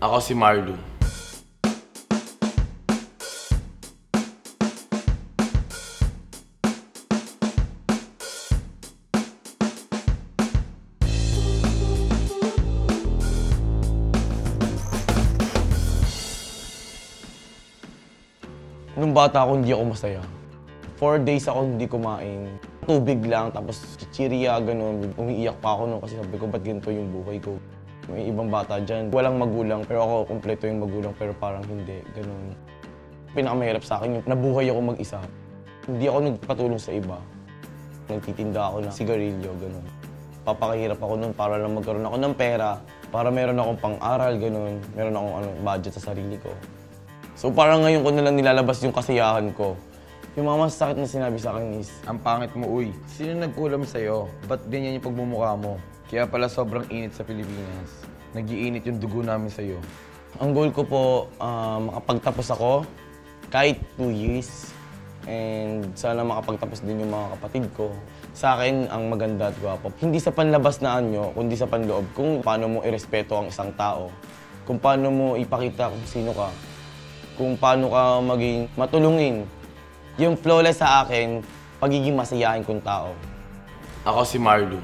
Ako si Marlo. Nung bata ako, hindi ako masaya. 4 days ako hindi kumain. Tubig lang, tapos chichirya, ganun. Umiiyak pa ako nun kasi sabi ko, ba't ganito yung buhay ko? May ibang bata dyan, walang magulang, pero ako, kumpleto yung magulang, pero parang hindi, ganun. Pinakamahirap sa akin yung nabuhay ako mag-isa. Hindi ako nagpatulong sa iba. Nagtitinda ako ng sigarilyo, ganun. Papakahirap ako nun para lang magkaroon ako ng pera, para meron akong pang-aral, ganun. Meron akong budget sa sarili ko. So parang ngayon ko na lang nilalabas yung kasiyahan ko. Yung mga masasakit na sinabi sa akin is, ang pangit mo, uy. Sino nagkulam sa'yo? Ba't ganyan yung pagmumukha mo? Kaya pala sobrang init sa Pilipinas. Nag-iinit yung dugo namin sa'yo. ang goal ko po, makapagtapos ako kahit 2 years. And sana makapagtapos din yung mga kapatid ko. Sa akin, ang maganda at gwapo. Hindi sa panlabas na anyo, kundi sa panloob. Kung paano mo irespeto ang isang tao. Kung paano mo ipakita kung sino ka. Kung paano ka maging matulungin. Yung flawless sa akin, pagiging masayahin kong tao. Ako si Marlo.